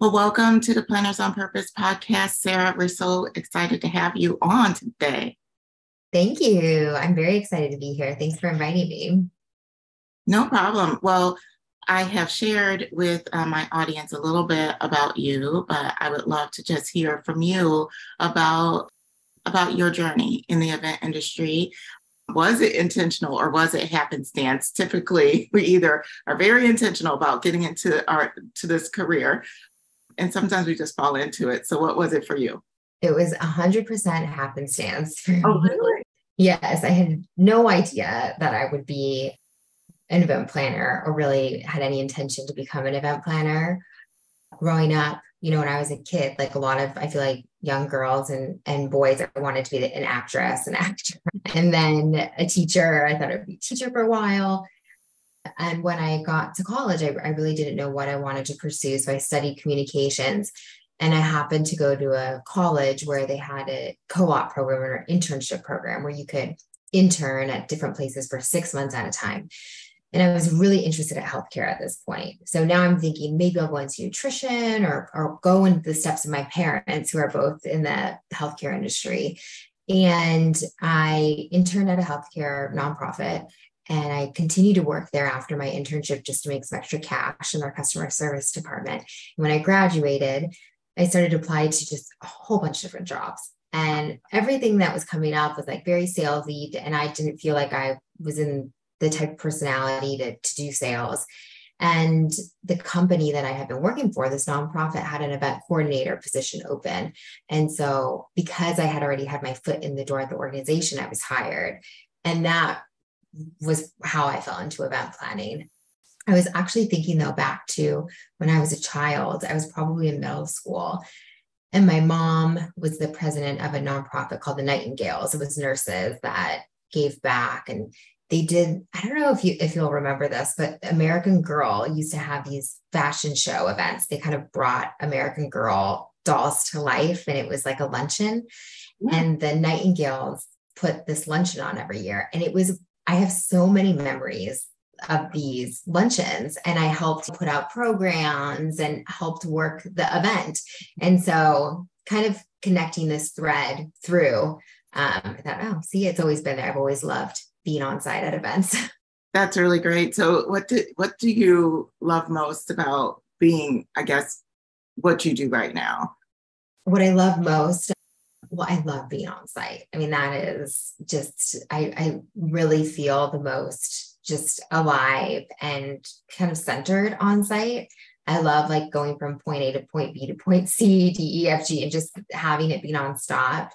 Well, welcome to the Planners on Purpose podcast, Sarah. We're so excited to have you on today. Thank you. I'm very excited to be here. Thanks for inviting me. No problem. Well, I have shared with my audience a little bit about you, but I would love to just hear from you about your journey in the event industry. Was it intentional or was it happenstance? Typically, we either are very intentional about getting into this career, and sometimes we just fall into it. So what was it for you? It was 100% happenstance for Oh, me. really? Yes, I had no idea that I would be an event planner or really had any intention to become an event planner. Growing up, when I was a kid, like a lot of, I feel like young girls and boys, I wanted to be an actress, an actor, and then a teacher. I thought I would be a teacher for a while. And when I got to college, I really didn't know what I wanted to pursue. So I studied communications, and I happened to go to a college where they had a co-op program or internship program where you could intern at different places for 6 months at a time. And I was really interested in healthcare at this point. So now I'm thinking maybe I'll go into nutrition or go into the steps of my parents who are both in the healthcare industry. And I interned at a healthcare nonprofit, and I continued to work there after my internship just to make some extra cash in our customer service department. And when I graduated, I started to apply to just a whole bunch of different jobs. And everything that was coming up was like very salesy. And I didn't feel like I was in the type of personality to do sales. And the company that I had been working for, this nonprofit, had an event coordinator position open. And so because I had already had my foot in the door at the organization, I was hired. And that was how I fell into event planning. I was actually thinking though back to when I was a child. I was probably in middle school, and my mom was the president of a nonprofit called the Nightingales. It was nurses that gave back, and they did, I don't know if you'll remember this, but American Girl used to have these fashion show events. They kind of brought American Girl dolls to life, and it was like a luncheon. And the Nightingales put this luncheon on every year. And I have so many memories of these luncheons, and I helped put out programs and helped work the event. And so kind of connecting this thread through, I thought, oh, see, it's always been there. I've always loved being on site at events. That's really great. So what do you love most about being, I guess, what you do right now? What I love most, well, I love being on site. I mean, that is just, I really feel the most just alive and kind of centered on site. I love like going from point A to point B to point C, D, E, F, G, and just having it be nonstop.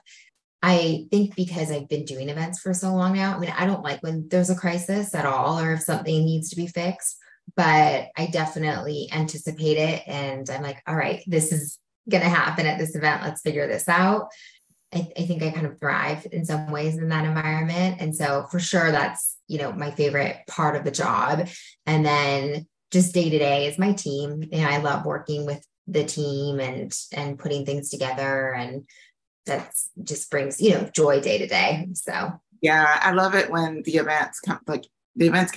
I think because I've been doing events for so long now, I mean, I don't like when there's a crisis at all or if something needs to be fixed, but I definitely anticipate it. And I'm like, all right, this is going to happen at this event. Let's figure this out. I think I kind of thrive in some ways in that environment. And so for sure, that's, my favorite part of the job. And then just day to day is my team. And I love working with the team and putting things together. And that's just brings, joy day to day. So, yeah, I love it when the events come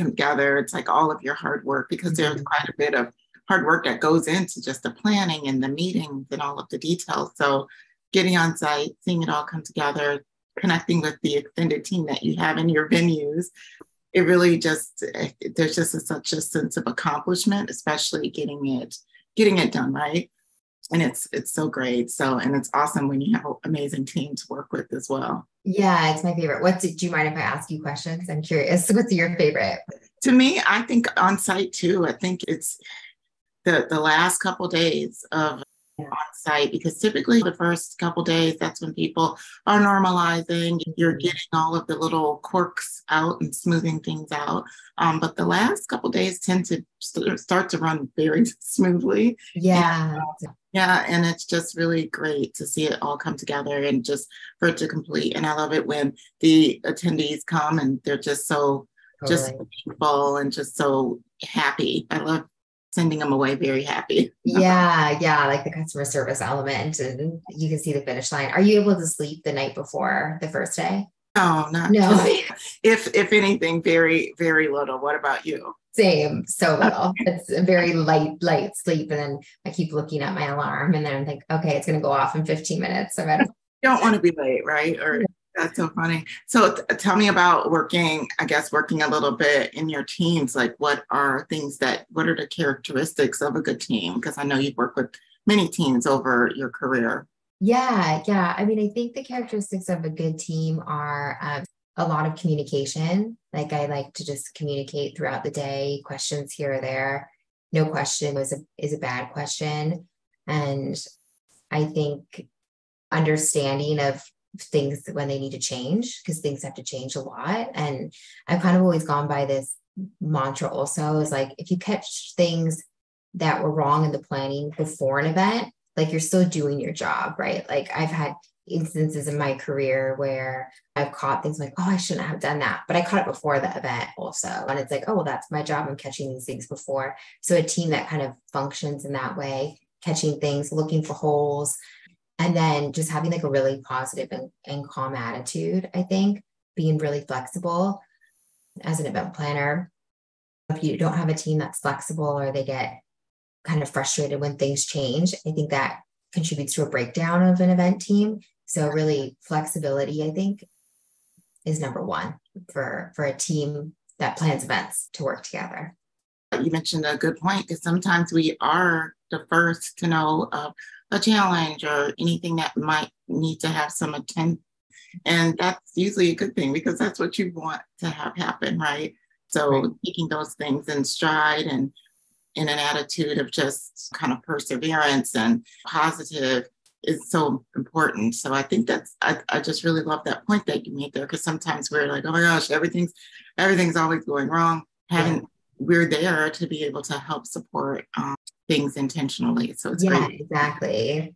together. It's like all of your hard work, because there's quite a bit of hard work that goes into just the planning and the meetings and all of the details. So getting on site, seeing it all come together, connecting with the extended team that you have in your venues, it really just, there's just such a sense of accomplishment, especially getting it done right. And it's so great. So, and it's awesome when you have an amazing team to work with as well. Yeah, it's my favorite. Do you mind if I ask you questions? I'm curious. What's your favorite? To me, I think on site too. I think it's the last couple of days of on site, because typically the first couple of days, that's when people are normalizing. You're getting all of the little quirks out and smoothing things out. But the last couple of days tend to start to run very smoothly. Yeah. Yeah, and it's just really great to see it all come together and just for it to complete. And I love it when the attendees come and they're just so just thankful and just so happy. I love sending them away very happy. Yeah, like the customer service element, and you can see the finish line. Are you able to sleep the night before the first day? No, not No. if anything, very, very little. What about you? Same, so little. It's a very light sleep. And then I keep looking at my alarm and then I'm like, okay, it's going to go off in 15 minutes. So I You don't want to be late, right? Or that's so funny. So tell me about working a little bit in your teams. Like what are the characteristics of a good team? Because I know you've worked with many teams over your career. Yeah. I mean, I think the characteristics of a good team are a lot of communication. Like I like to just communicate throughout the day, questions here or there. No question is a bad question. And I think understanding of things when they need to change, because things have to change a lot. And I've kind of always gone by this mantra also is like, if you catch things that were wrong in the planning before an event, like you're still doing your job, right? Like I've had instances in my career where I've caught things like, oh, I shouldn't have done that, but I caught it before the event also. And it's like, oh, well, that's my job. I'm catching these things before. So a team that kind of functions in that way, catching things, looking for holes, and then just having like a really positive and calm attitude, I think, being really flexible as an event planner. If you don't have a team that's flexible or they get kind of frustrated when things change, I think that contributes to a breakdown of an event team. So really flexibility, I think, is number one for a team that plans events to work together. You mentioned a good point because sometimes we are the first to know of a challenge or anything that might need to have some attention. And that's usually a good thing because that's what you want to have happen, right? So taking those things in stride and in an attitude of just kind of perseverance and positive is so important. So I think I just really love that point that you made there because sometimes we're like, oh my gosh, everything's always going wrong. We're there to be able to help support things intentionally. So it's great. Exactly.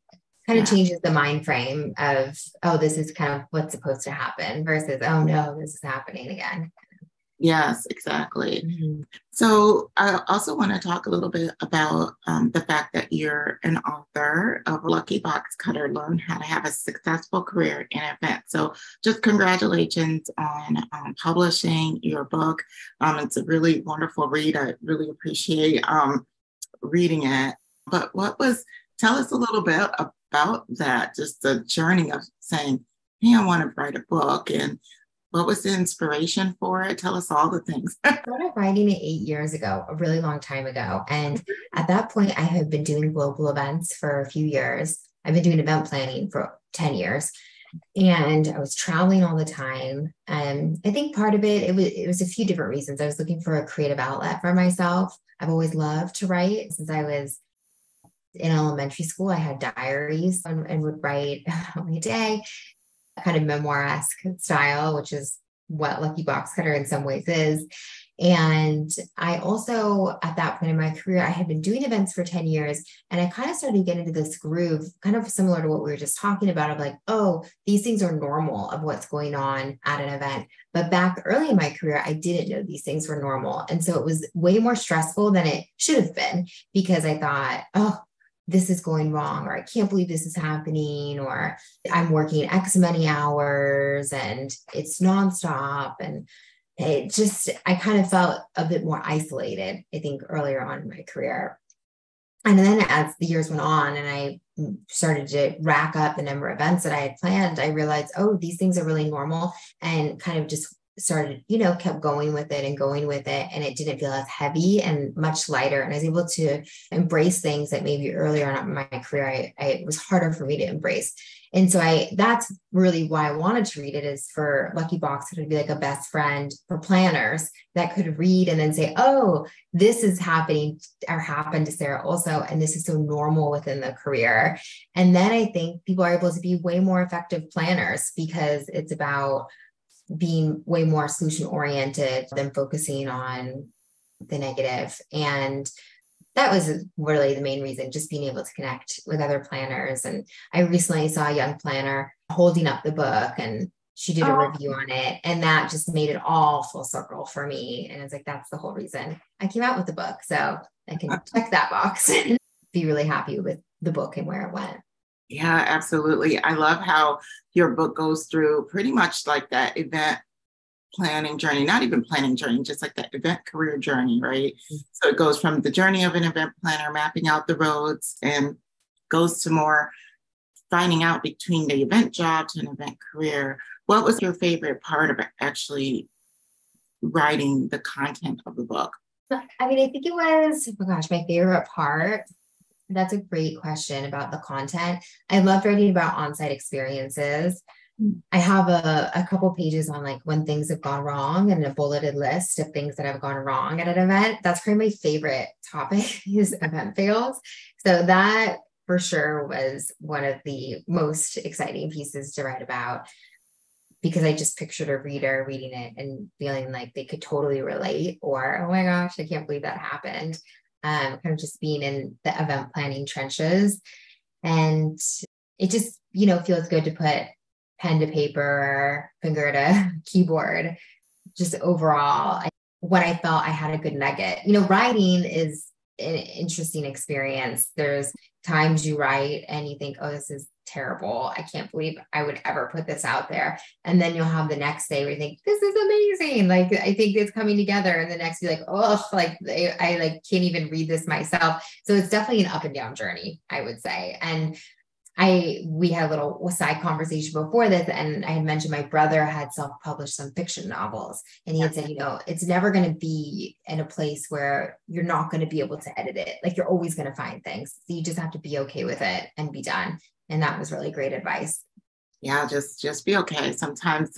Kind of changes the mind frame of, oh, this is kind of what's supposed to happen versus, oh no, this is happening again. Yes, exactly. Mm-hmm. So I also want to talk a little bit about the fact that you're an author of Lucky Boxcutter, Learn How to Have a Successful Career in Events. So just congratulations on publishing your book. It's a really wonderful read. I really appreciate reading it. But tell us a little bit about that, just the journey of saying, hey, I want to write a book, and what was the inspiration for it? Tell us all the things. I started writing it 8 years ago, a really long time ago. And at that point, I had been doing global events for a few years. I've been doing event planning for 10 years. And I was traveling all the time. And I think part of it was a few different reasons. I was looking for a creative outlet for myself. I've always loved to write. Since I was in elementary school, I had diaries and would write a day, kind of memoir-esque style, which is what Lucky Boxcutter in some ways is. And I also, at that point in my career, I had been doing events for 10 years, and I kind of started to get into this groove, kind of similar to what we were just talking about, of like, oh, these things are normal of what's going on at an event. But back early in my career, I didn't know these things were normal. And so it was way more stressful than it should have been, because I thought, oh, this is going wrong, or I can't believe this is happening, or I'm working X many hours and it's nonstop. And I kind of felt a bit more isolated, I think, earlier on in my career. And then as the years went on and I started to rack up the number of events that I had planned, I realized, oh, these things are really normal, and kind of just started, kept going with it. And it didn't feel as heavy and much lighter. And I was able to embrace things that maybe earlier on in my career, it was harder for me to embrace. And so that's really why I wanted to read it, is for Lucky Boxcutter to be like a best friend for planners that could read and then say, oh, this is happening or happened to Sara also. And this is so normal within the career. And then I think people are able to be way more effective planners, because it's about being way more solution oriented than focusing on the negative. And that was really the main reason, just being able to connect with other planners. And I recently saw a young planner holding up the book, and she did a review on it, and that just made it all full circle for me. And I was like, that's the whole reason I came out with the book. So I can check that box and be really happy with the book and where it went. Yeah, absolutely. I love how your book goes through pretty much like that event planning journey, not even planning journey, just like that event career journey, right? So it goes from the journey of an event planner, mapping out the roads, and goes to more finding out between the event job to an event career. What was your favorite part of actually writing the content of the book? I mean, I think it was, oh my gosh, my favorite part. That's a great question about the content. I loved writing about on-site experiences. I have a couple pages on like when things have gone wrong and a bulleted list of things that have gone wrong at an event. That's probably my favorite topic is event fails. So that for sure was one of the most exciting pieces to write about, because I just pictured a reader reading it and feeling like they could totally relate, or, oh my gosh, I can't believe that happened. Kind of just being in the event planning trenches. And it just, feels good to put pen to paper, finger to keyboard, just overall. When I felt I had a good nugget, writing is an interesting experience. There's times you write and you think, oh, this is terrible. I can't believe I would ever put this out there. And then you'll have the next day where you think, this is amazing. Like, I think it's coming together. And the next you're like, oh, like I like can't even read this myself. So it's definitely an up and down journey, I would say. And we had a little side conversation before this, and I had mentioned my brother had self-published some fiction novels, and he had said, it's never going to be in a place where you're not going to be able to edit it. Like, you're always going to find things. So you just have to be okay with it and be done. And that was really great advice. Yeah, just be okay. Sometimes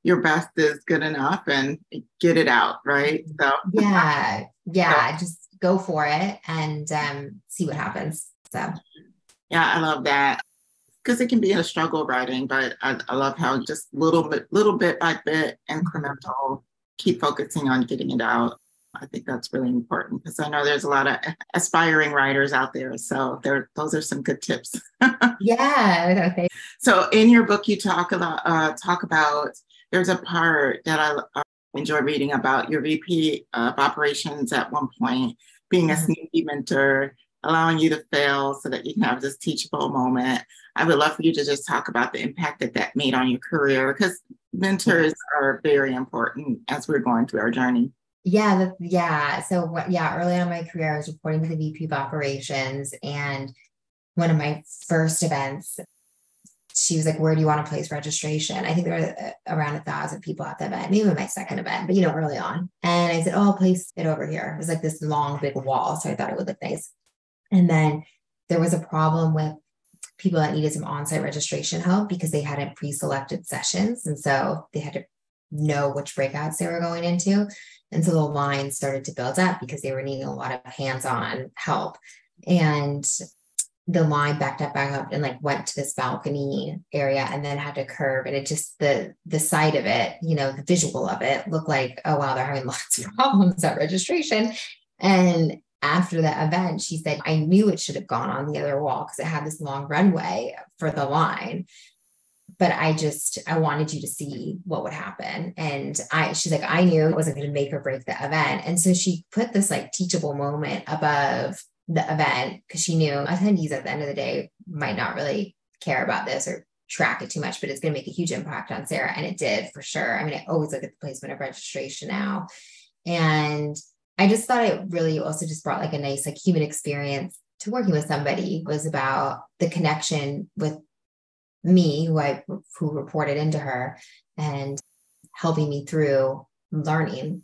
your best is good enough, and get it out, right? So yeah, just go for it and see what happens. So. Yeah, I love that, because it can be a struggle writing, but I love how just little bit by bit, incremental, keep focusing on getting it out. I think that's really important, because I know there's a lot of aspiring writers out there. So those are some good tips. Yeah. Okay. So in your book, you talk about there's a part that I enjoy reading about your VP of operations at one point being a sneaky mentor, allowing you to fail so that you can have this teachable moment. I would love for you to just talk about the impact that made on your career, because mentors are very important as we're going through our journey. Yeah. So early on in my career, I was reporting to the VP of operations, and one of my first events, she was like, where do you want to place registration? I think there were around 1,000 people at the event, maybe my second event, but early on. And I said, oh, I'll place it over here. It was like this long, big wall. So I thought it would look nice. And then there was a problem with people that needed some on-site registration help because they hadn't pre-selected sessions. And so they had to know which breakouts they were going into. And so the line started to build up because they were needing a lot of hands-on help. And the line backed up and like went to this balcony area and then had to curve. And it just, the sight of it, the visual of it looked like, oh, wow, they're having lots of problems at registration. And after the event, she said, I knew it should have gone on the other wall because it had this long runway for the line. But I wanted you to see what would happen. And she's like, I knew it wasn't going to make or break the event. And so she put this like teachable moment above the event, because she knew attendees at the end of the day might not really care about this or track it too much, but it's going to make a huge impact on Sarah. And it did, for sure. I mean, I always look at the placement of registration now. And I just thought it really also just brought like a nice like human experience to working with somebody. It was about the connection with me, who reported into her, and helping me through learning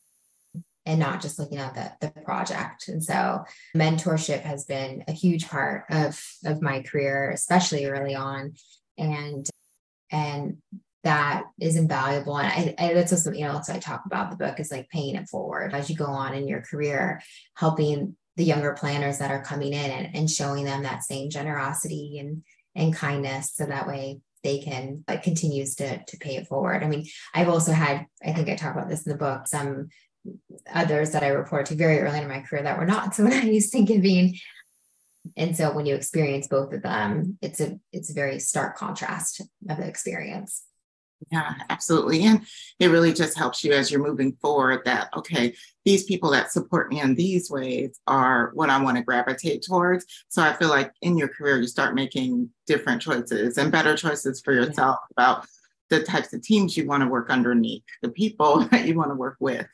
and not just looking at the project. And so mentorship has been a huge part of my career, especially early on. And that is invaluable. And I that's also something else I talk about in the book, is like paying it forward as you go on in your career, helping the younger planners that are coming in and showing them that same generosity and kindness. So that way they can, it continues to pay it forward. I mean, I've also had, I think I talk about this in the book, some others that I report to very early in my career that were not so nice and giving. And so when you experience both of them, it's a very stark contrast of the experience. Yeah, absolutely. And it really just helps you as you're moving forward that, okay, these people that support me in these ways are what I want to gravitate towards. So I feel like in your career, you start making different choices and better choices for yourself about the types of teams you want to work underneath, the people that you want to work with.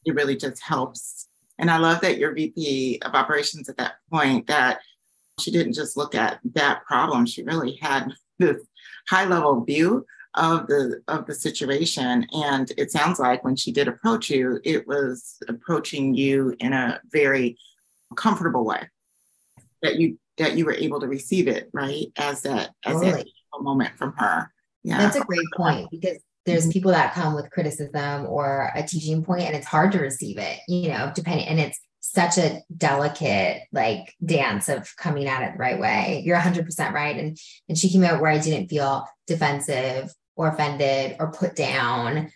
It really just helps. And I love that your VP of operations at that point, that she didn't just look at that problem. She really had this high level view of the situation. And it sounds like when she did approach you, it was approaching you in a very comfortable way, that you were able to receive it, right? As that moment from her. Yeah. That's a great point, because there's people that come with criticism or a teaching point, and it's hard to receive it, depending. And it's such a delicate like dance of coming at it the right way. You're 100% right. And she came out where I didn't feel defensive or offended or put down.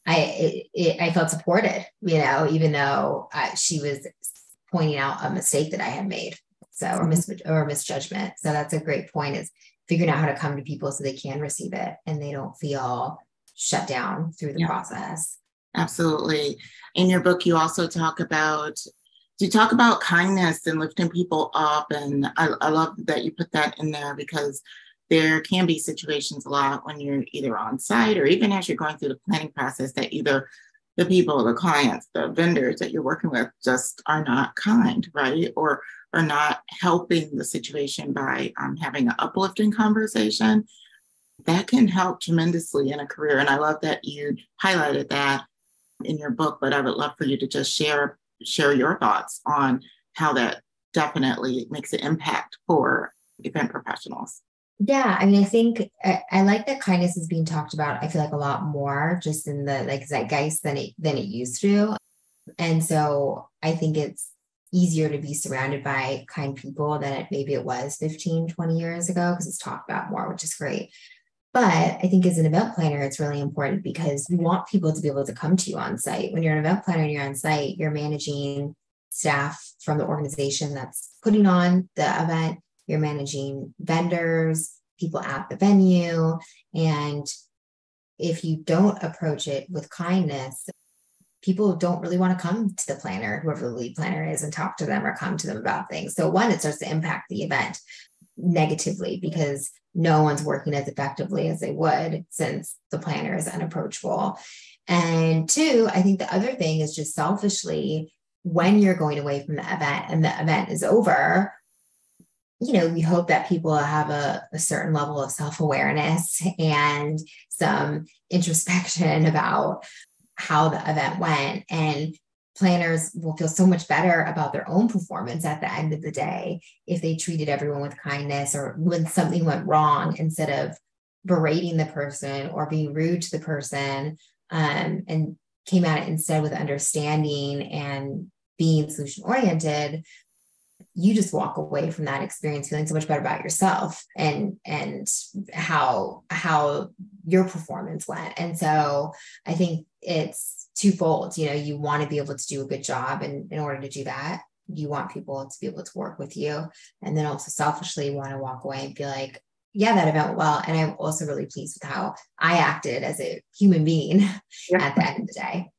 I felt supported, even though she was pointing out a mistake that I had made. So, or misjudgment. So that's a great point, is figuring out how to come to people so they can receive it and they don't feel shut down through the process. Absolutely. In your book, you also talk about kindness and lifting people up. And I love that you put that in there, because there can be situations a lot when you're either on site or even as you're going through the planning process, that either the people, the clients, the vendors that you're working with just are not kind, right? Or are not helping the situation by having an uplifting conversation. That can help tremendously in a career. And I love that you highlighted that in your book, but I would love for you to just share your thoughts on how that definitely makes an impact for event professionals. Yeah, I mean, I think I like that kindness is being talked about. I feel like a lot more just in the like zeitgeist than it used to. And so I think it's easier to be surrounded by kind people than maybe it was 15, 20 years ago, because it's talked about more, which is great. But I think as an event planner, it's really important because you want people to be able to come to you on site. When you're an event planner and you're on site, you're managing staff from the organization that's putting on the event. You're managing vendors, people at the venue. And if you don't approach it with kindness, people don't really want to come to the planner, whoever the lead planner is, and talk to them or come to them about things. So one, it starts to impact the event negatively because no one's working as effectively as they would since the planner is unapproachable. And two, I think the other thing is just selfishly, when you're going away from the event and the event is over, we hope that people have a certain level of self-awareness and some introspection about how the event went. And planners will feel so much better about their own performance at the end of the day if they treated everyone with kindness, or when something went wrong, instead of berating the person or being rude to the person, and came at it instead with understanding and being solution oriented. You just walk away from that experience feeling so much better about yourself and how your performance went. And so I think it's twofold. You want to be able to do a good job, and in order to do that, you want people to be able to work with you, and then also selfishly want to walk away and be like, yeah, that event went well, and I'm also really pleased with how I acted as a human being at the end of the day.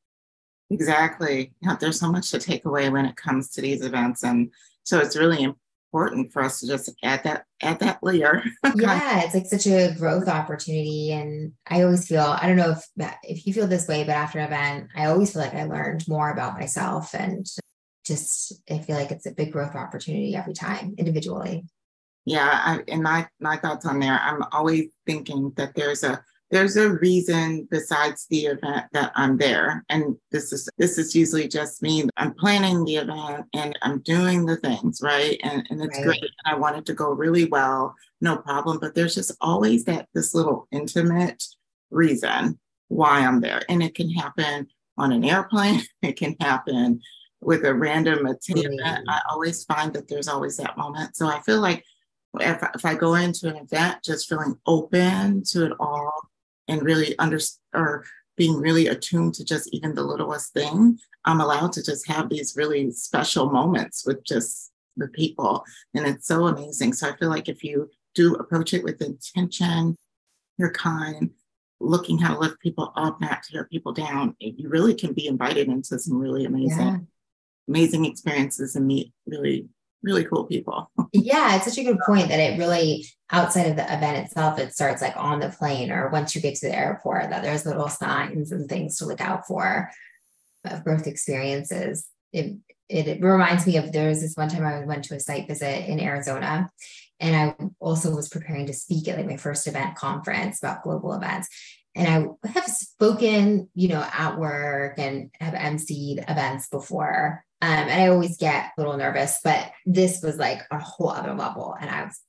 Exactly. There's so much to take away when it comes to these events, and so it's really important for us to just add that layer. Yeah, it's like such a growth opportunity. And I always feel, I don't know if you feel this way, but after an event, I always feel like I learned more about myself, and just, I feel like it's a big growth opportunity every time individually. Yeah. And my thoughts on there, I'm always thinking that there's a reason besides the event that I'm there. And this is usually just me. I'm planning the event and I'm doing the things, right? And it's great. And I want it to go really well, no problem. But there's just always this little intimate reason why I'm there. And it can happen on an airplane. It can happen with a random event. I always find that there's always that moment. So I feel like if I go into an event just feeling open to it all, and really or being really attuned to just even the littlest thing, I'm allowed to just have these really special moments with just the people. And it's so amazing. So I feel like if you do approach it with intention, you're kind, looking how to lift people up, not tear people down, you really can be invited into some really amazing experiences and meet really really cool people. Yeah, it's such a good point that it really, outside of the event itself, it starts like on the plane or once you get to the airport, that there's little signs and things to look out for of growth experiences. It reminds me of, there was this one time I went to a site visit in Arizona, and I also was preparing to speak at like my first event conference about global events. And I have spoken, at work and have emceed events before. And I always get a little nervous, but this was like a whole other level. And I was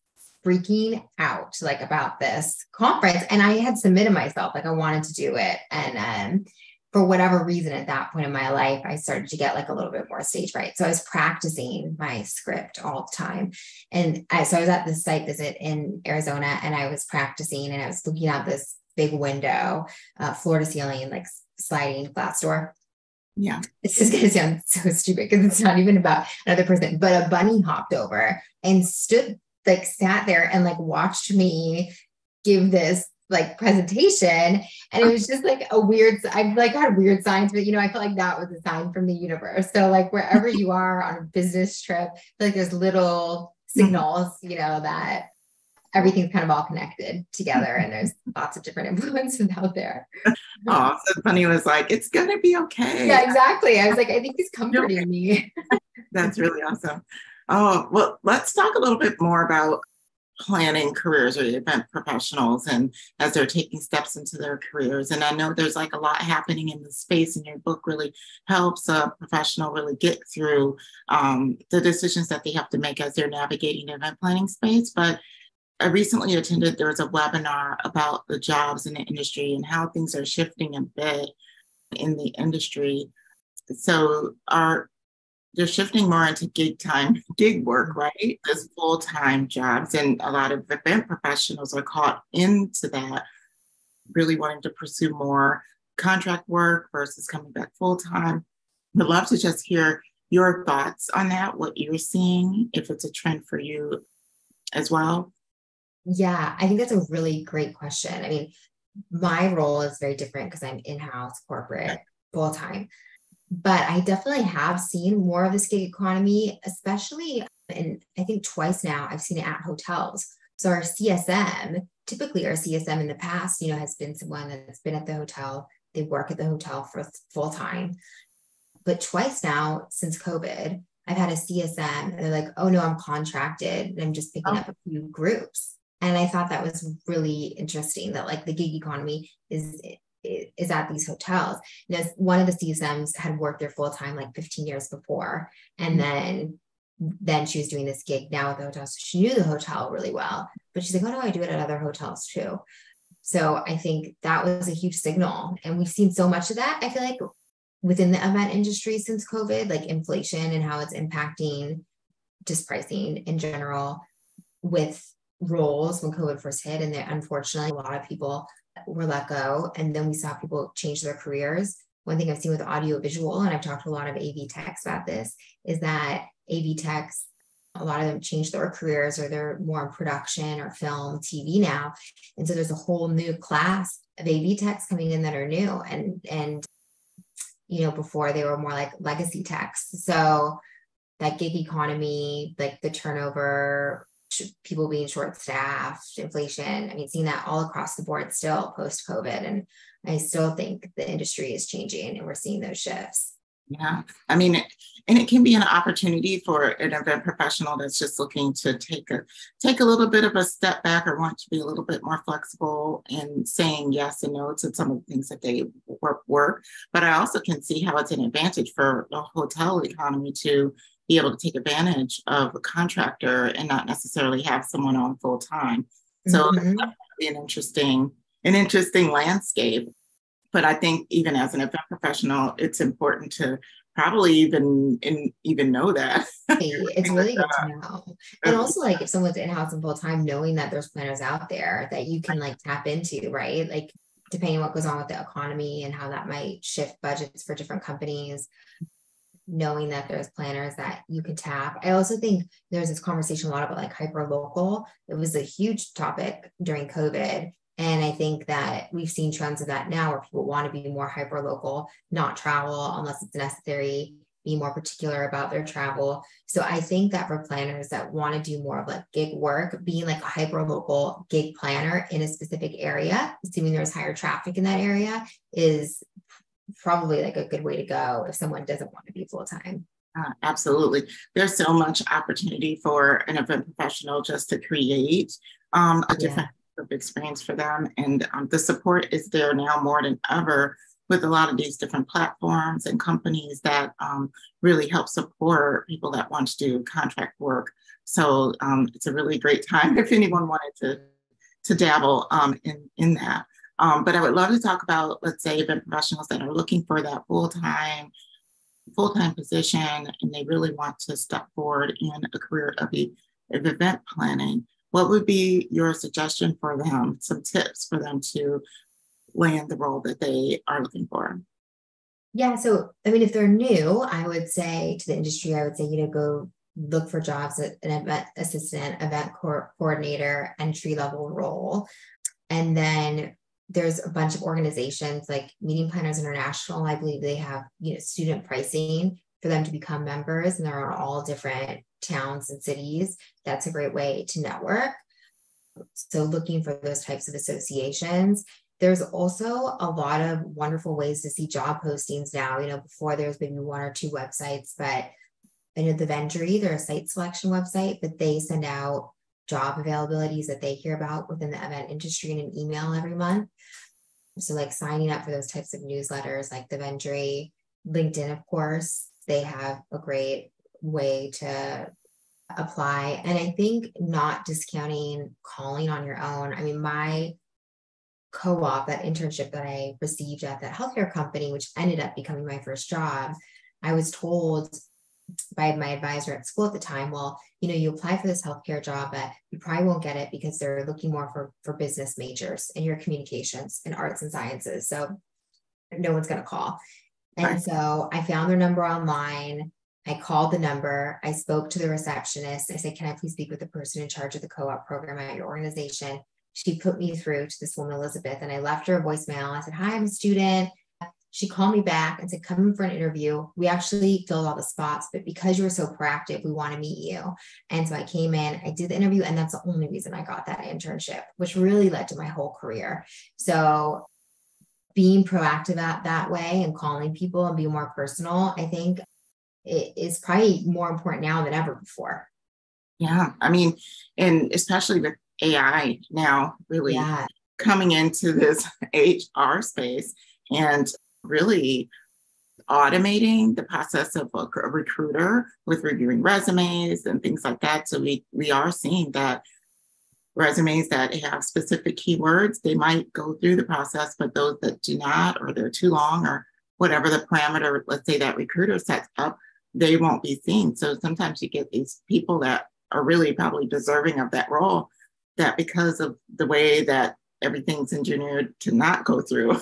freaking out like about this conference. And I had submitted myself, like I wanted to do it. And for whatever reason at that point in my life, I started to get like a little bit more stage fright. So I was practicing my script all the time. So I was at this site visit in Arizona, and I was practicing, and I was looking out this big window, floor to ceiling, like sliding glass door. Yeah. It's just going to sound so stupid because it's not even about another person, but a bunny hopped over and sat there and like watched me give this like presentation. And it was just like I've like had weird signs, but I feel like that was a sign from the universe. So like wherever you are on a business trip, like there's little signals, that everything's kind of all connected together, and there's lots of different influences out there. Oh, so Bunny was like, it's going to be okay. Yeah, exactly. I was like, I think he's comforting me. That's really awesome. Oh, well, let's talk a little bit more about planning careers or event professionals and as they're taking steps into their careers. And I know there's like a lot happening in the space, and your book really helps a professional really get through the decisions that they have to make as they're navigating the event planning space. But I recently attended, there was a webinar about the jobs in the industry and how things are shifting a bit in the industry. So they're shifting more into gig work, right? There's full-time jobs, and a lot of event professionals are caught into that, really wanting to pursue more contract work versus coming back full-time. I'd love to just hear your thoughts on that, what you're seeing, if it's a trend for you as well. Yeah, I think that's a really great question. I mean, my role is very different because I'm in-house corporate full-time. But I definitely have seen more of this gig economy, especially, and I think twice now, I've seen it at hotels. So our CSM, typically our CSM in the past, has been someone that's been at the hotel. They work at the hotel for full time. But twice now since COVID, I've had a CSM and they're like, oh no, I'm contracted and I'm just picking up a few groups. And I thought that was really interesting that like the gig economy is at these hotels. One of the CSMs had worked there full time like 15 years before, and then she was doing this gig now at the hotel, so she knew the hotel really well. But she's like, "Oh no, I do it at other hotels too." So I think that was a huge signal, and we've seen so much of that. I feel like within the event industry since COVID, like inflation and how it's impacting just pricing in general with roles when COVID first hit, and then unfortunately a lot of people were let go, and then we saw people change their careers. One thing I've seen with audiovisual, and I've talked to a lot of AV techs about this, is that AV techs, a lot of them changed their careers, or they're more in production or film, TV now. And so there's a whole new class of AV techs coming in that are new, and before they were more like legacy techs. So that gig economy, like the turnover, people being short-staffed, inflation. I mean, seeing that all across the board still post-COVID. And I still think the industry is changing and we're seeing those shifts. Yeah. I mean, and it can be an opportunity for an event professional that's just looking to take a little bit of a step back, or want to be a little bit more flexible in saying yes and no to some of the things that they work. But I also can see how it's an advantage for the hotel economy to be able to take advantage of a contractor and not necessarily have someone on full time. So it's definitely an interesting landscape. But I think even as an event professional, it's important to probably even know that. It's really good to know. And also, like, if someone's in-house and full time, knowing that there's planners out there that you can like tap into, right? Like, depending on what goes on with the economy and how that might shift budgets for different companies, knowing that there's planners that you could tap. I also think there's this conversation a lot about like hyper local. It was a huge topic during COVID. And I think that we've seen trends of that now where people want to be more hyper local, not travel unless it's necessary, be more particular about their travel. So I think that for planners that want to do more of like gig work, being like a hyper local gig planner in a specific area, assuming there's higher traffic in that area, is probably like a good way to go if someone doesn't want to be full time. Absolutely. There's so much opportunity for an event professional just to create a different experience for them. And the support is there now more than ever with a lot of these different platforms and companies that really help support people that want to do contract work. So it's a really great time if anyone wanted to dabble in that. But I would love to talk about, let's say, event professionals that are looking for that full-time position, and they really want to step forward in a career of event planning. What would be your suggestion for them, some tips for them to land the role that they are looking for? Yeah. So, I mean, if they're new, I would say to the industry, I would say, go look for jobs at an event assistant, event coordinator, entry level role. And then there's a bunch of organizations like Meeting Planners International. I believe they have, student pricing for them to become members, and they're on all different towns and cities. That's a great way to network. So looking for those types of associations. There's also a lot of wonderful ways to see job postings now. Before there was maybe one or two websites, but I know the Vendry, they're a site selection website, but they send out job availabilities that they hear about within the event industry in an email every month. So like signing up for those types of newsletters, like the Vendry, LinkedIn, of course, they have a great way to apply. And I think not discounting calling on your own. I mean, my co-op, that internship that I received at that healthcare company, which ended up becoming my first job, I was told by my advisor at school at the time, well, you apply for this healthcare job, but you probably won't get it because they're looking more for business majors in your communications and arts and sciences. So no one's going to call. And so I found their number online. I called the number. I spoke to the receptionist. I said, can I please speak with the person in charge of the co-op program at your organization? She put me through to this woman, Elizabeth, and I left her a voicemail. I said, hi, I'm a student. She called me back and said, come in for an interview. We actually filled all the spots, but because you were so proactive, we want to meet you. And so I came in, I did the interview, and that's the only reason I got that internship, which really led to my whole career. So being proactive at that way and calling people and being more personal, I think it is probably more important now than ever before. Yeah. I mean, and especially with AI now really coming into this HR space and really automating the process of a recruiter with reviewing resumes and things like that. So we are seeing that resumes that have specific keywords, they might go through the process, but those that do not, or they're too long, or whatever the parameter, let's say that recruiter sets up, they won't be seen. So sometimes you get these people that are really probably deserving of that role, that because of the way that everything's engineered to not go through,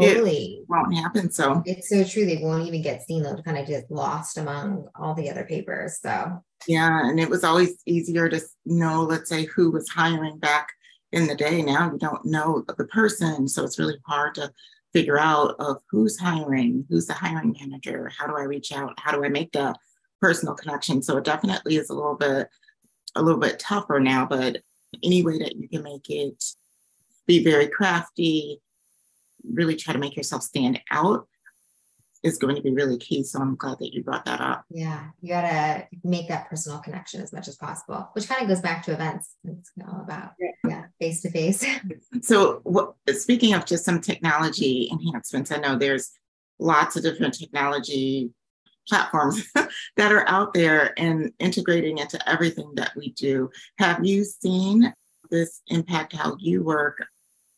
Totally. It won't happen. So it's so true. They won't even get seen. They'll kind of get lost among all the other papers. So yeah, and it was always easier to know, let's say, who was hiring back in the day. Now you don't know the person, so it's really hard to figure out of who's hiring, who's the hiring manager, how do I reach out, how do I make the personal connection. So it definitely is a little bit tougher now, but any way that you can make it be very crafty, really try to make yourself stand out is going to be really key. So I'm glad that you brought that up. Yeah, you got to make that personal connection as much as possible, which kind of goes back to events. It's all about, face to face. So speaking of just some technology enhancements, I know there's lots of different technology platforms that are out there and integrating into everything that we do. Have you seen this impact how you work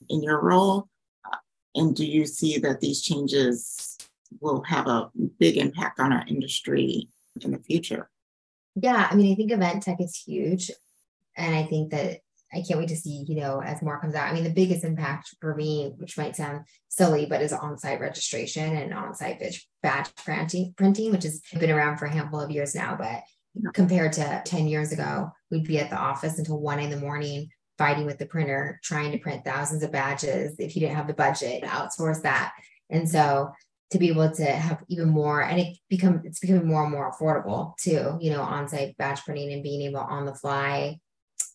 in your role? And do you see that these changes will have a big impact on our industry in the future? Yeah, I mean, I think event tech is huge. And I think that I can't wait to see, as more comes out. I mean, the biggest impact for me, which might sound silly, but is on-site registration and on-site badge printing, which has been around for a handful of years now. But compared to 10 years ago, we'd be at the office until 1 a.m, fighting with the printer, trying to print thousands of badges. If you didn't have the budget, outsource that. And so to be able to have even more, and it's becoming more and more affordable too, on-site batch printing and being able on the fly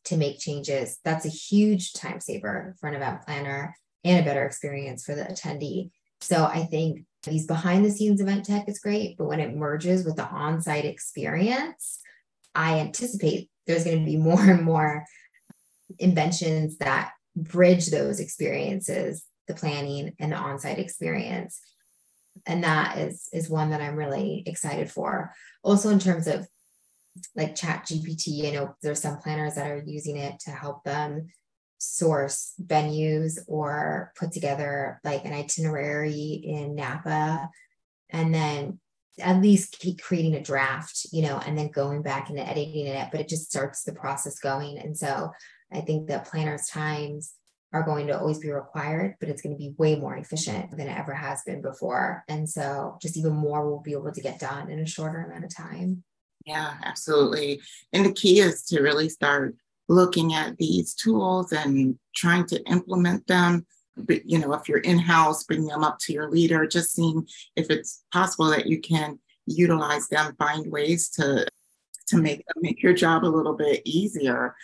to make changes. That's a huge time saver for an event planner and a better experience for the attendee. So I think these behind the scenes event tech is great, but when it merges with the on-site experience, I anticipate there's going to be more and more inventions that bridge those experiences, the planning and the on-site experience. And that is one that I'm really excited for. Also, in terms of like Chat GPT, there's some planners that are using it to help them source venues or put together like an itinerary in Napa, and then at least keep creating a draft, and then going back and editing it, but it just starts the process going. And so I think that planners' times are going to always be required, but it's going to be way more efficient than it ever has been before. And so just even more will be able to get done in a shorter amount of time. Yeah, absolutely. And the key is to really start looking at these tools and trying to implement them. But, if you're in-house, bring them up to your leader, just seeing if it's possible that you can utilize them, find ways to make your job a little bit easier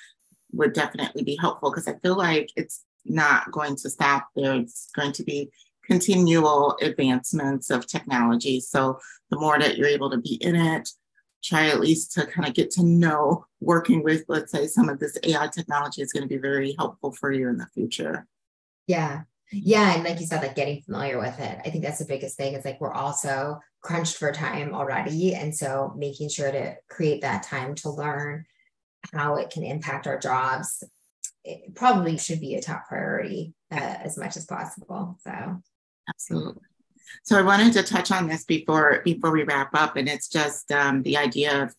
would definitely be helpful, because I feel like it's not going to stop there. It's going to be continual advancements of technology. So the more that you're able to be in it, try at least to kind of get to know working with, let's say, some of this AI technology is going to be very helpful for you in the future. Yeah. Yeah. And like you said, like getting familiar with it, I think that's the biggest thing. It's like we're also crunched for time already. And so making sure to create that time to learn how it can impact our jobs, it probably should be a top priority as much as possible. So absolutely. So I wanted to touch on this before we wrap up, and it's just the idea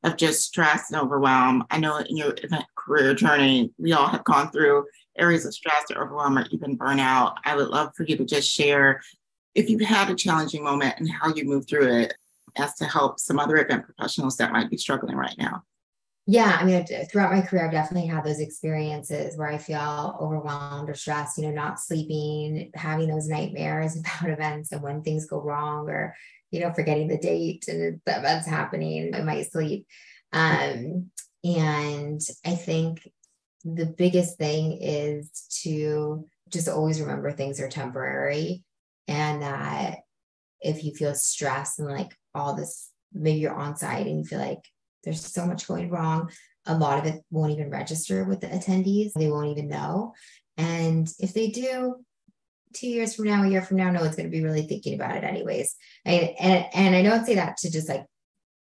of just stress and overwhelm. I know in your event career journey, we all have gone through areas of stress or overwhelm or even burnout. I would love for you to just share if you've had a challenging moment and how you moved through it, as to help some other event professionals that might be struggling right now. Yeah, I mean, throughout my career, I've definitely had those experiences where I feel overwhelmed or stressed, not sleeping, having those nightmares about events and when things go wrong, or, forgetting the date and the event's happening in my sleep. And I think the biggest thing is to just always remember things are temporary, and that if you feel stressed and like all this, maybe you're on site and you feel like there's so much going wrong, a lot of it won't even register with the attendees. They won't even know. And if they do, 2 years from now, a year from now, no one's going to be really thinking about it anyways. And I don't say that to just like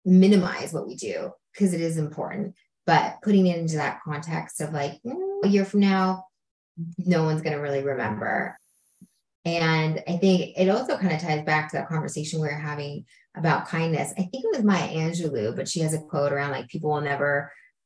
minimize what we do, because it is important, but putting it into that context of like, a year from now, no one's going to really remember. And I think it also kind of ties back to that conversation we were having about kindness. I think it was Maya Angelou, but she has a quote around like, people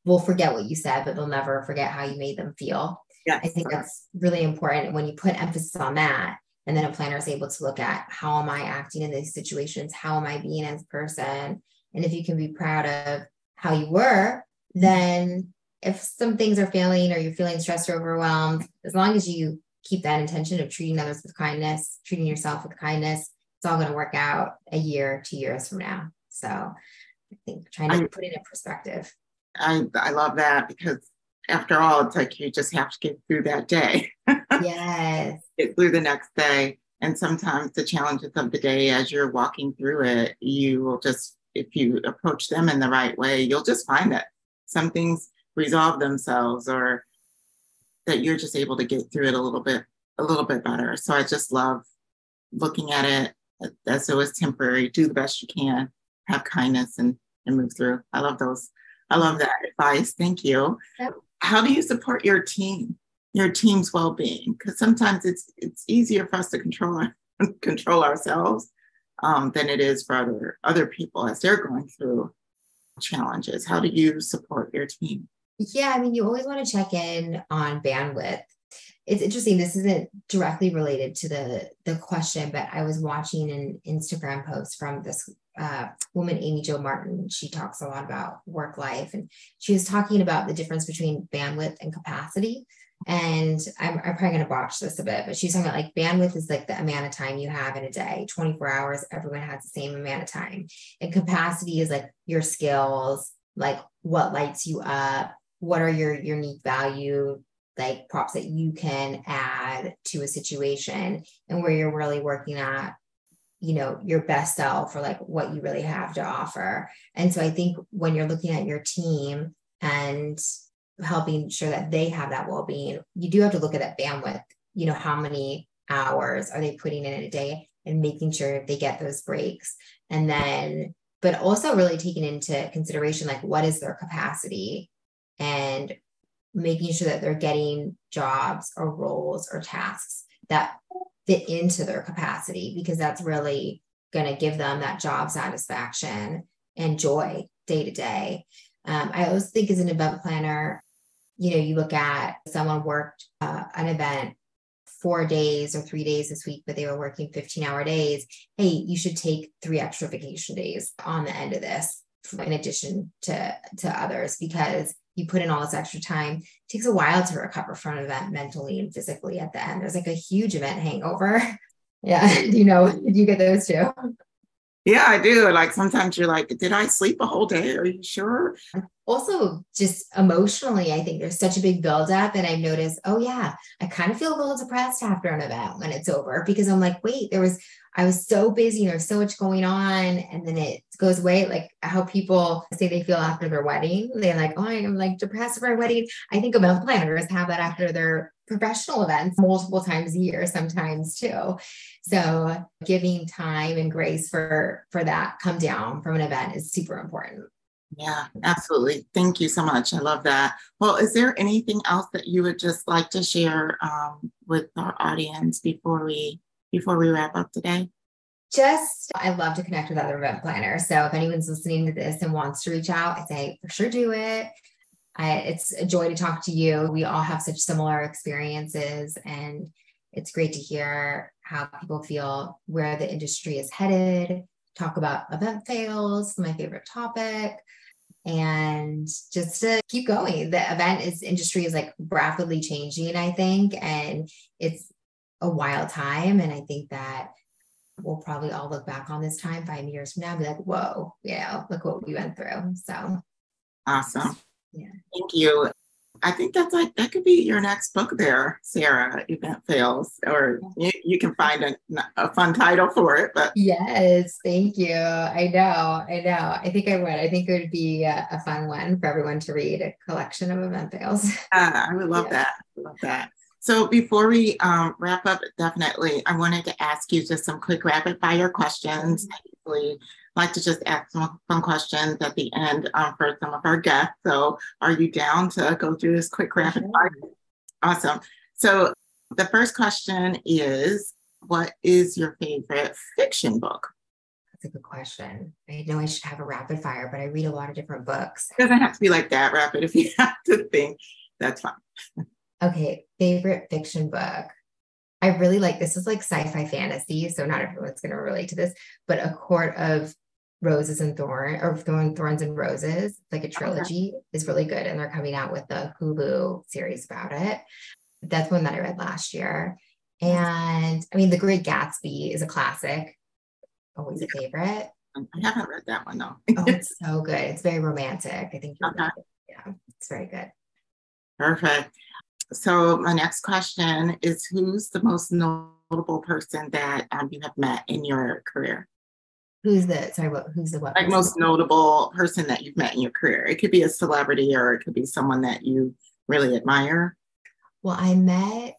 will forget what you said, but they'll never forget how you made them feel. Yes. I think that's really important when you put emphasis on that. And then a planner is able to look at, how am I acting in these situations? How am I being as a person? And if you can be proud of how you were, then if some things are failing or you're feeling stressed or overwhelmed, as long as you keep that intention of treating others with kindness, treating yourself with kindness, it's all going to work out a year, 2 years from now. So I think trying to put it in perspective. I love that, because after all, it's like you just have to get through that day. Yes. Get through the next day. And sometimes the challenges of the day, as you're walking through it, you will just, if you approach them in the right way, you'll just find that some things resolve themselves, or that you're just able to get through it a little bit better. So I just love looking at it as though it's temporary. Do the best you can, have kindness, and move through. I love those. I love that advice. Thank you. Yep. How do you support your team's well-being? Because sometimes it's easier for us to control ourselves than it is for other people as they're going through challenges. How do you support your team? Yeah, I mean, you always want to check in on bandwidth. It's interesting. This isn't directly related to the question, but I was watching an Instagram post from this woman, Amy Jo Martin. She talks a lot about work life, and she was talking about the difference between bandwidth and capacity. And I'm probably going to botch this a bit, but she's talking about like bandwidth is like the amount of time you have in a day, 24 hours, everyone has the same amount of time. And capacity is like your skills, like what lights you up, what are your unique value, like props that you can add to a situation, and where you're really working at, you know, your best self, or like what you really have to offer. And so I think when you're looking at your team and helping sure that they have that well-being, you do have to look at that bandwidth, you know, how many hours are they putting in a day, and making sure they get those breaks. And then, but also really taking into consideration, like, what is their capacity, and making sure that they're getting jobs or roles or tasks that fit into their capacity, because that's really going to give them that job satisfaction and joy day to day. I always think as an event planner, you know, you look at someone worked an event 4 days or 3 days this week, but they were working 15-hour days. Hey, you should take 3 extra vacation days on the end of this, in addition to others, because you put in all this extra time. It takes a while to recover from an event mentally and physically at the end. There's like a huge event hangover. Yeah. You know, did you get those too? Yeah, I do. Like sometimes you're like, did I sleep a whole day? Are you sure? Also, just emotionally, I think there's such a big buildup. And I've noticed, oh yeah, I kind of feel a little depressed after an event when it's over, because I'm like, wait, I was so busy and there's so much going on. And then it goes away. Like how people say they feel after their wedding. They're like, oh, I'm like depressed for my wedding. I think event planners have that after their professional events multiple times a year, sometimes too. So giving time and grace for that come down from an event is super important. Yeah, absolutely. Thank you so much. I love that. Well, is there anything else that you would just like to share with our audience before we wrap up today? Just, I love to connect with other event planners. So if anyone's listening to this and wants to reach out, I say for sure do it. It's a joy to talk to you. We all have such similar experiences, and it's great to hear how people feel, where the industry is headed. Talk about event fails, my favorite topic, and just to keep going. The industry is like rapidly changing, I think, and it's a wild time. And I think that we'll probably all look back on this time 5 years from now and be like, whoa, look what we went through. So awesome. Yeah. Thank you. I think that could be your next book there, Sarah, Event Fails, or you can find a fun title for it. But yes, thank you. I know. I think I would. I think it would be a fun one for everyone to read, a collection of event fails. I would love that. I love that. So before we wrap up, definitely, I wanted to ask you just some quick rapid fire questions. I usually like to just ask some fun questions at the end for some of our guests. So are you down to go through this quick rapid fire? Awesome. So the first question is, what is your favorite fiction book? That's a good question. I know I should have a rapid fire, but I read a lot of different books. It doesn't have to be like that rapid. If you have to think, that's fine. Okay, favorite fiction book. I really like, this is like sci-fi fantasy, so not everyone's going to relate to this, but A Court of Roses and Thorns, or Thorns and Roses, like a trilogy, is really good. And they're coming out with a Hulu series about it. That's one that I read last year. And I mean, The Great Gatsby is a classic, always a favorite. I haven't read that one though. Oh, it's so good. It's very romantic. I think you're right. Yeah, it's very good. Perfect. So my next question is, who's the most notable person that you have met in your career? Who's the what? Like most notable person that you've met in your career? It could be a celebrity or it could be someone that you really admire. Well, I met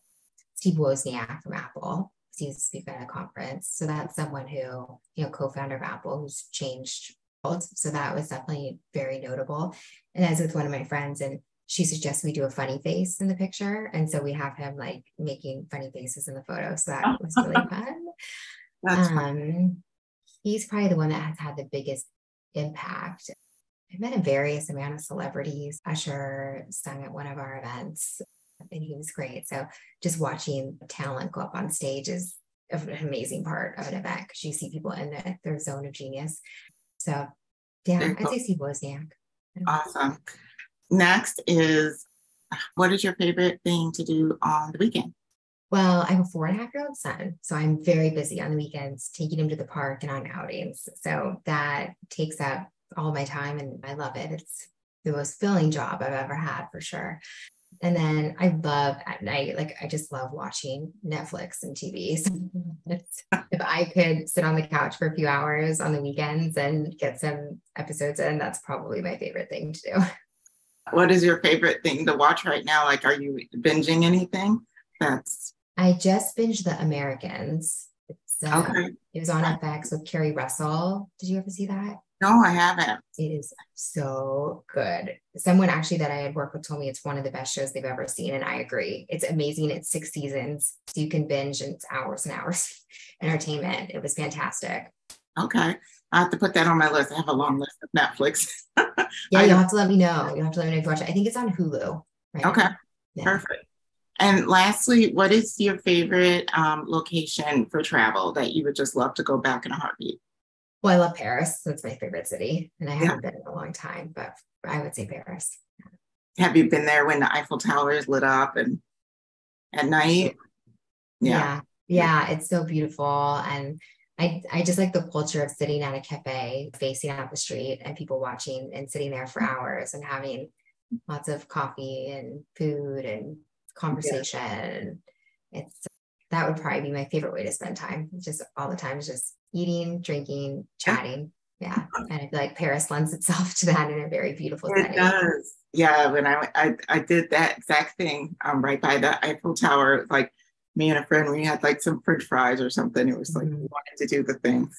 Steve Wozniak from Apple. He used to speak at a conference. So that's someone who, co-founder of Apple, who's changed world. So that was definitely very notable. And I was with one of my friends, and she suggested we do a funny face in the picture. And so we have him like making funny faces in the photo. So that was really fun. That's fun. He's probably the one that has had the biggest impact. I've met a various amount of celebrities. Usher sung at one of our events, and he was great. So just watching talent go up on stage is an amazing part of an event, because you see people in their zone of genius. So yeah, I'd say Steve Wozniak. Awesome. Next is, What is your favorite thing to do on the weekend? Well, I have a 4.5-year-old son, so I'm very busy on the weekends, taking him to the park and on outings. So that takes up all my time and I love it. It's the most filling job I've ever had for sure. And then I love at night, like I just love watching Netflix and TV. So if I could sit on the couch for a few hours on the weekends and get some episodes in, that's probably my favorite thing to do. What is your favorite thing to watch right now? Like, are you binging anything? That's I just binged The Americans. okay. It was on FX with Carrie Russell. Did you ever see that? No, I haven't. It is so good. Someone actually that I had worked with told me it's one of the best shows they've ever seen. And I agree. It's amazing. It's 6 seasons. So you can binge and it's hours and hours entertainment. It was fantastic. Okay. I have to put that on my list. I have a long list of Netflix. Yeah, you'll have to let me know. You'll have to let me know if you watch it. I think it's on Hulu. Right okay. now. Yeah. Perfect. And lastly, what is your favorite location for travel that you would just love to go back in a heartbeat? Well, I love Paris. That's my favorite city. And I Yeah. haven't been in a long time, but I would say Paris. Have you been there when the Eiffel Tower is lit up and at night? Yeah. Yeah. It's so beautiful. And I just like the culture of sitting at a cafe facing out the street and people watching and sitting there for hours and having lots of coffee and food and conversation. It's that would probably be my favorite way to spend time. Just all the time is just eating, drinking, chatting. Yeah. And I feel like Paris lends itself to that in a very beautiful It setting. does. Yeah, when I did that exact thing right by the Eiffel Tower, like me and a friend, we had like some French fries or something. It was like we wanted to do the thing.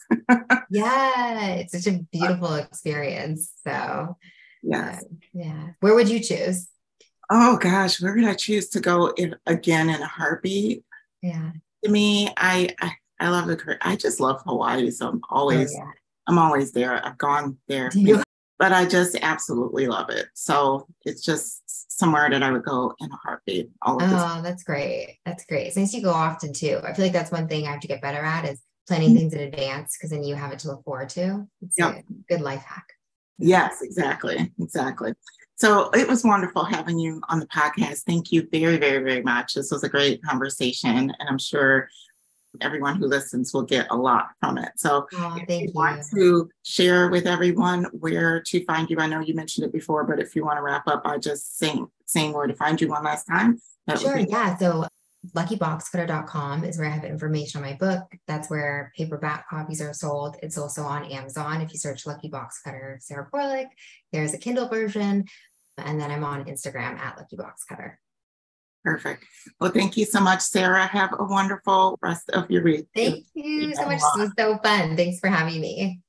Yeah, it's such a beautiful experience. So Yes. yeah. Where would you choose? Oh gosh, where would I choose to go again in a heartbeat? Yeah. To me, I love I just love Hawaii. So Oh yeah. I'm always there. I've gone there, Do you? but I just absolutely love it. So it's just somewhere that I would go in a heartbeat. All of this. Oh, that's great. That's great. It's nice you go often too. I feel like that's one thing I have to get better at is planning things in advance because then you have it to look forward to. It's Yep. a good life hack. Yes, exactly. Exactly. So it was wonderful having you on the podcast. Thank you very, very, very much. This was a great conversation, and I'm sure everyone who listens will get a lot from it. So Oh, if thank you you. want to share with everyone where to find you, I know you mentioned it before, but if you want to wrap up by just saying where to find you one last time, that Sure. would be Yeah. So luckyboxcutter.com is where I have information on my book. That's where paperback copies are sold. It's also on Amazon. If you search Lucky Boxcutter Sara Gorlick, there's a Kindle version. And then I'm on Instagram at Lucky Boxcutter. perfect. Well, thank you so much, Sarah. Have a wonderful rest of your week. Thank you so much. This was so fun. Thanks for having me.